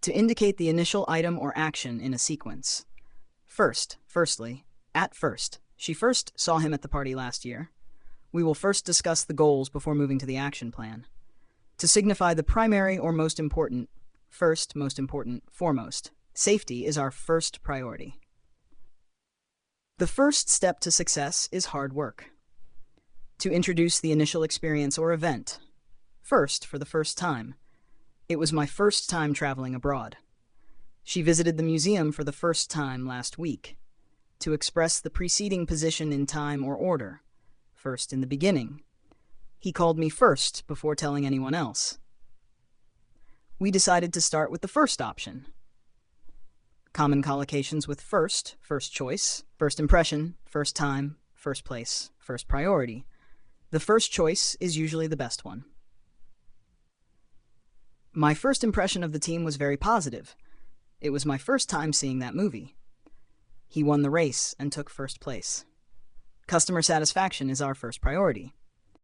To indicate the initial item or action in a sequence. Firstly, at first. She first saw him at the party last year. We will first discuss the goals before moving to the action plan. To signify the primary or most important, first, most important, foremost. Safety is our first priority. The first step to success is hard work. To introduce the initial experience or event. First, for the first time. It was my first time traveling abroad. She visited the museum for the first time last week. To express the preceding position in time or order. First in the beginning. He called me first before telling anyone else. We decided to start with the first option. Common collocations with first choice, first impression, first time, first place, first priority. The first choice is usually the best one. My first impression of the team was very positive. It was my first time seeing that movie. He won the race and took first place. Customer satisfaction is our first priority.